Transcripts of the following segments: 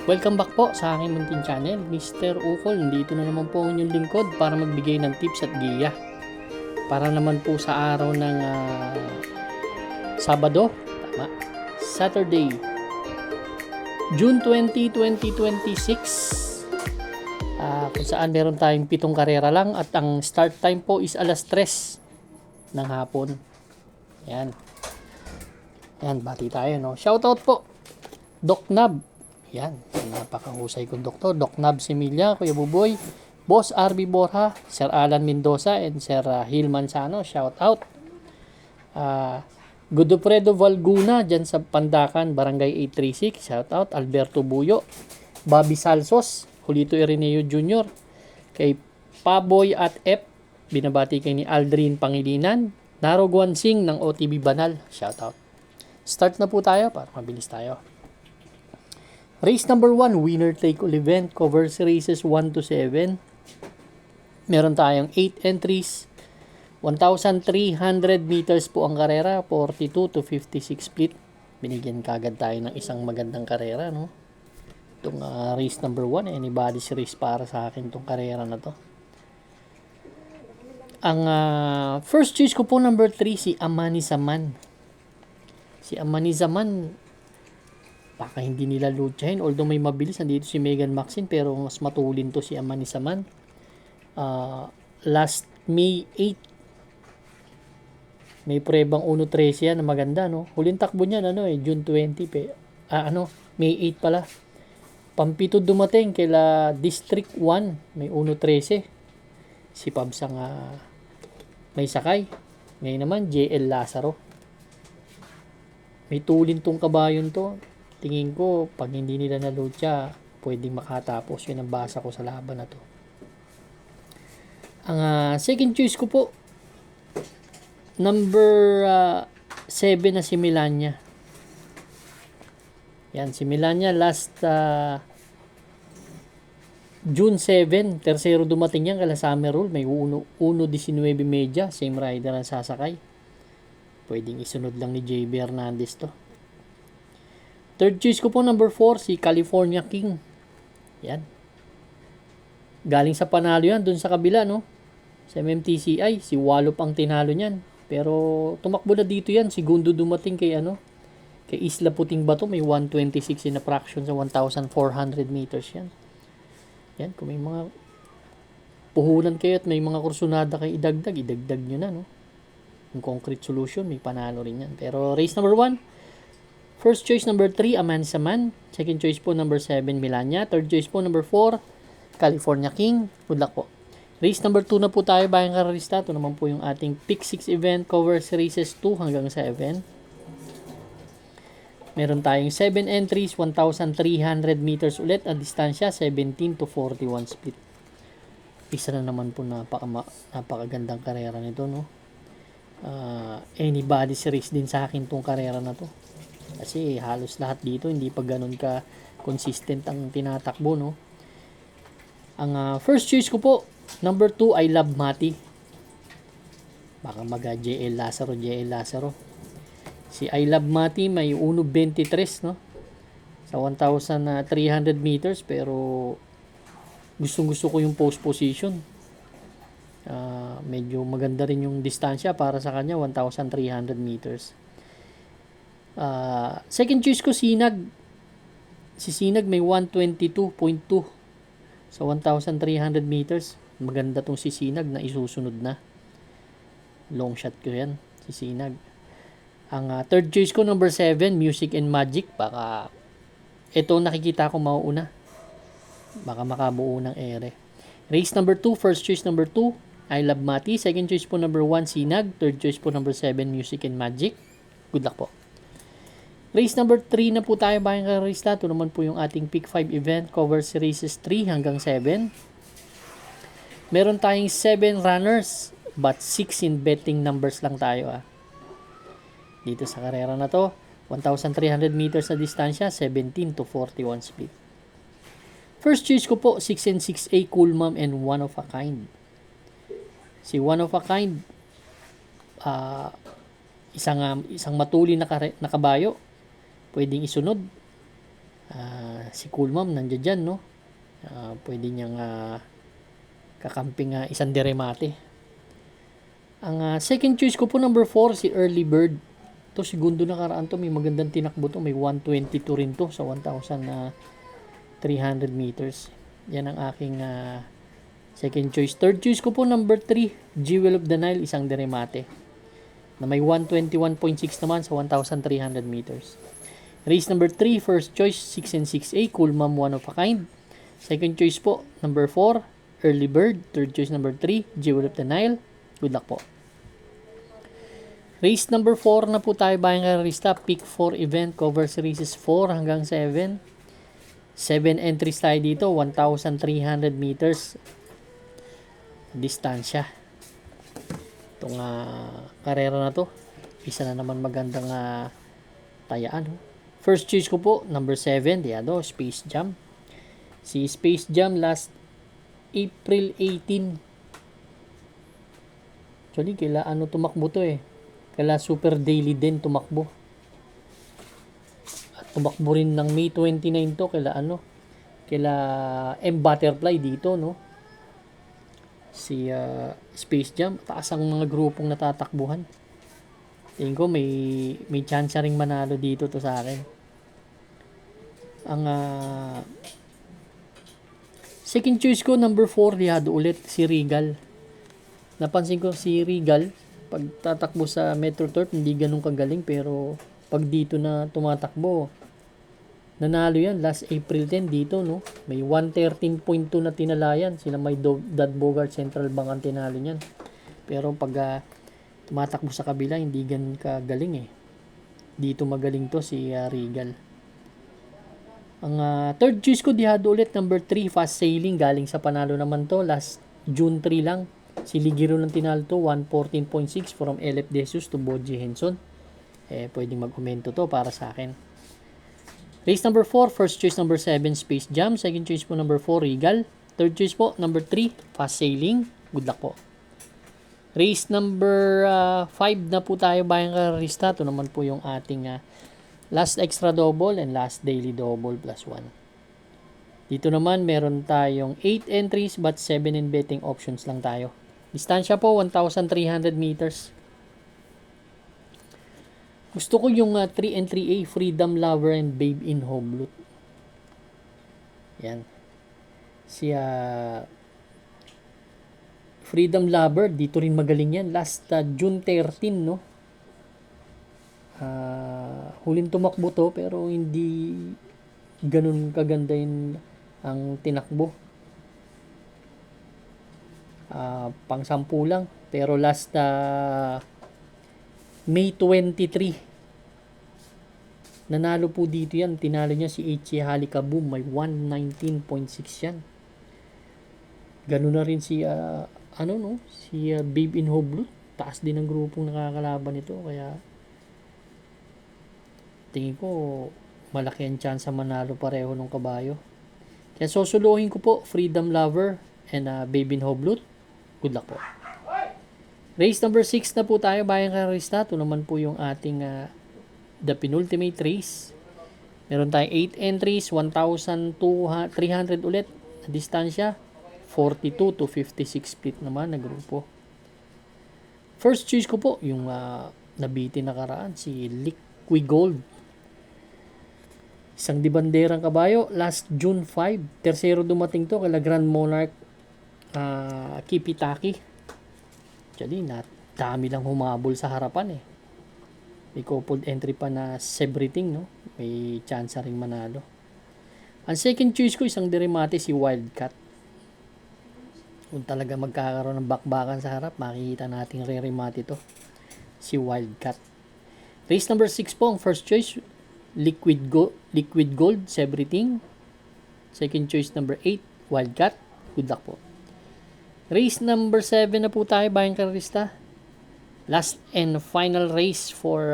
Welcome back po sa aking munting channel, Mr. Ukol. Nandito na naman po ang inyong lingkod para magbigay ng tips at giya. Para naman po sa araw ng Sabado, tama, Saturday, June 20, 2026. Kung saan meron tayong 7 karera lang at ang start time po is alas 3 ng hapon. Yan. Yan, bati tayo, no? Shoutout po, Doc Nab. Yan, napakahusay kong doktor. Doc Nab Similia, Kuya Buboy, Boss RB Borja, Sir Alan Mendoza, and Sir Hil Manzano. Shout out. Godofredo Valguna, dyan sa Pandakan, Barangay 836. Shout out. Alberto Buyo, Bobby Salsos, Julito Ireneo Jr., kay Paboy at F, binabati kay ni Aldrin Pangilinan, Naro Guansing ng OTB Banal. Shout out. Start na po tayo para mabilis tayo. Race number 1, winner take all event, covers races 1 to 7. Meron tayong 8 entries, 1,300 meters po ang karera, 42 to 56 split. Binigyan kagad tayo ng isang magandang karera, no? Itong race number 1, anybody's race para sa akin itong karera na to. Ang first choice ko po number 3, si Amani Zaman. Si Amani Zaman, baka hindi nila luchahin, although may mabilis, nandito si Megan Maxine, pero mas matulin to si Amani Zaman. Last May 8, may prebang 1.13 yan na maganda, no? Huling takbo niyan, June 20, May 8 pala. Pampito dumating kila District 1, may 1.13. Si Pabs ang may sakay. Ngayon naman, JL Lazaro. May tulin tong kabayon to. Tingin ko, pag hindi nila nalucha, pwedeng makatapos. Yun ang basa ko sa laban na to. Ang second choice ko po, number 7 na si Melania. Yan, si Melania last June 7, tersero dumating yan kala Summer Rule. May 1.19 media, same rider ang sasakay. Pwedeng isunod lang ni JB Hernandez to. Third choice ko po, number 4, si California King. Yan. Galing sa panalo yan, dun sa kabila, no? Sa MMTCI, si Wallop ang tinalo niyan. Pero tumakbo na dito yan. Segundo dumating kay kay Isla Puting Bato. May 126 in a fraction sa 1,400 meters yan. Yan, kung may mga puhunan kayo at may mga kursunada kayo idagdag nyo na, no? Yung concrete solution, may panalo rin yan. Pero race number 1, first choice number 3, Amani Zaman. Second choice po number 7, Melania. Third choice po number 4, California King. Good luck po. Race number 2 na po tayo, bayang kararista. Ito naman po yung ating pick 6 event, covers races 2 hanggang 7. Meron tayong 7 entries, 1,300 meters ulit. Ang distansya, 17 to 41 split. Isa na naman po napakagandang karera nito, no? Anybody's race din sa akin tong karera na to. Kasi halos lahat dito hindi pa ganun ka consistent ang tinatakbo, no? Ang first choice ko po, number 2, I Love Mati. Baka JL Lazaro. Si I Love Mati may 1.23, no? Sa 1,300 meters, pero gustong-gusto ko yung post position. Medyo maganda rin yung distansya para sa kanya, 1,300 meters. Second choice ko, Sinag. Si Sinag may 122.2 sa 1,300 meters. Maganda tong si Sinag na isusunod na. Long shot ko yan, si Sinag. Ang third choice ko, number 7, Music and Magic. Baka ito nakikita ko mauuna. Baka makabuo ng ere. Race number 2, first choice number 2, I Love Mati. Second choice po number 1, Sinag. Third choice po number 7, Music and Magic. Good luck po. Race number 3 na po tayo, bayang kararista. Ito naman po yung ating pick 5 event, covers races 3 hanggang 7. Meron tayong 7 runners, but 6 in betting numbers lang tayo. Dito sa karera na to, 1,300 meters na distansya, 17 to 41 split. First choice ko po, 6 and 6A, Cool Mom and One of a Kind. Si One of a Kind, isang matulin na kabayo. Pwedeng isunod. Si Cool Ma'am nandiyan dyan, no? Pwede niyang kakamping isang deremate. Ang second choice ko po number 4, si Early Bird. To segundo nakaraan to, may magandang tinakbo to, may 122 rin to sa 1,300 meters. Yan ang aking second choice. Third choice ko po number 3, Jewel of the Nile, isang deremate, na may 121.6 naman sa 1,300 meters. Race number 3, first choice 6 and 6A, Cool Ma'am, one of a kind. Second choice po number 4, Early Bird. Third choice number 3, Jewel of the Nile. Good luck po. Race number 4 na po tayo, bayang karista. Pick 4 event, covers races 4 hanggang 7. 7 entries tayo dito, 1,300 meters distansya. Itong karera na to, isa na naman magandang tayaan. First choice ko po, number 7, Diado, Space Jam. Si Space Jam last April 18. Actually, kaila tumakbo to eh. Kaila Super Daily din tumakbo. At tumakbo rin ng May 29 to, kaila M Butterfly dito, no? Si Space Jam, taas ang mga grupong natatakbuhan. Tingin ko may chance ring manalo dito to sa akin. Ang second choice ko number 4, Diado ulit, si Regal. Napansin ko si Regal pag tatakbo sa Metro Turf hindi ganun kagaling, pero pag dito na tumatakbo nanalo yan last April 10 dito, no? May 113.2 na tinalayan. Sila may Dad Bogart, Central Bank ang tinalo niyan. Pero pag tumatakbo sa kabila hindi ganun kagaling eh. Dito magaling to si Regal. Ang third choice ko, Diado ulit, number 3, Fast Sailing. Galing sa panalo naman to last June 3 lang. Si Ligiro ng tinalo to, 114.6 from LF Desus to Boji Henson. Pwedeng mag-komento to para sa akin. Race number 4, first choice number 7, Space Jam. Second choice po number 4, Regal. Third choice po number 3, Fast Sailing. Good luck po. Race number 5 na po tayo, bayang karista. Ito naman po yung ating last extra double and last daily double plus 1. Dito naman meron tayong 8 entries but 7 in betting options lang tayo. Distansya po 1,300 meters. Gusto ko yung 3 and 3A, Freedom Lover and Babe in Hoblut. Yan. Si Freedom Lover, dito rin magaling yan. Last June 13, no? Huling tumakbo to, pero hindi ganun kaganda yun ang tinakbo. Pang 10 lang. Pero last May 23, nanalo po dito yan. Tinalo niya si H.C. Halikaboom. May 119.6 yan. Ganun na rin si si Babe in Hoblut. Taas din ang grupong nakakalaban nito. Kaya tingin ko malaki ang chance manalo pareho ng kabayo. Kaya susuluhin ko po Freedom Lover and Babe in Hoblut. Good luck po. Race number 6 na po tayo, bayang karista. Ito naman po yung ating the penultimate race. Meron tayong 8 entries, 1,300 ulit na distansya. 42 to 56 split naman na grupo. First choice ko po yung nabitin nakaraan, si Liquid Gold. Isang dibanderang kabayo, last June 5. Tercero dumating to kala Grand Monarch Kipitaki. Actually, dami lang humabol sa harapan eh. May coupled entry pa na Everything, no? May chance ring manalo. Ang second choice ko, isang deremate, si Wildcat. Kung talaga magkakaroon ng bakbakan sa harap, makikita natin re-remate to. Si Wildcat. Race number 6 po, ang first choice, Liquid Gold, Everything. Second choice number 8, Wildcat. Good luck po. Race number 7 na po tayo, bayang karista. Last and final race for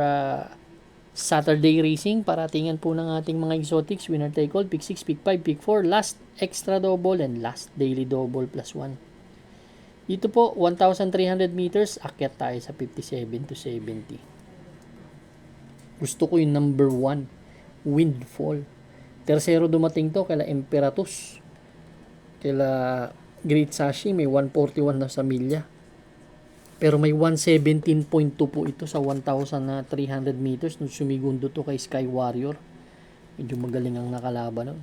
Saturday racing. Paratingan po ng ating mga exotics. Winner take all, pick 6, pick 5, pick 4, last extra double and last daily double plus 1. Dito po, 1,300 meters, akyat tayo sa 57 to 70. Gusto ko yung number 1, Windfall. Tercero dumating to kila Imperatus. Kila Great Sashi may 141 na sa milya. Pero may 117.2 po ito sa 1,300 meters nung sumigundo to kay Sky Warrior. Medyo magaling ang nakalaban. No?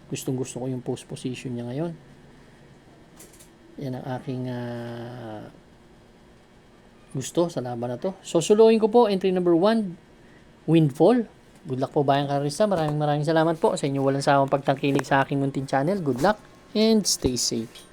Gustong gusto ko yung post position niya ngayon. Yan ang aking gusto sa laban na to. So suluhin ko po entry number 1, Windfall. Good luck po Bayang Karista. Maraming salamat po sa inyo walang sawang pagtangkilik sa aking munting channel. Good luck and stay safe.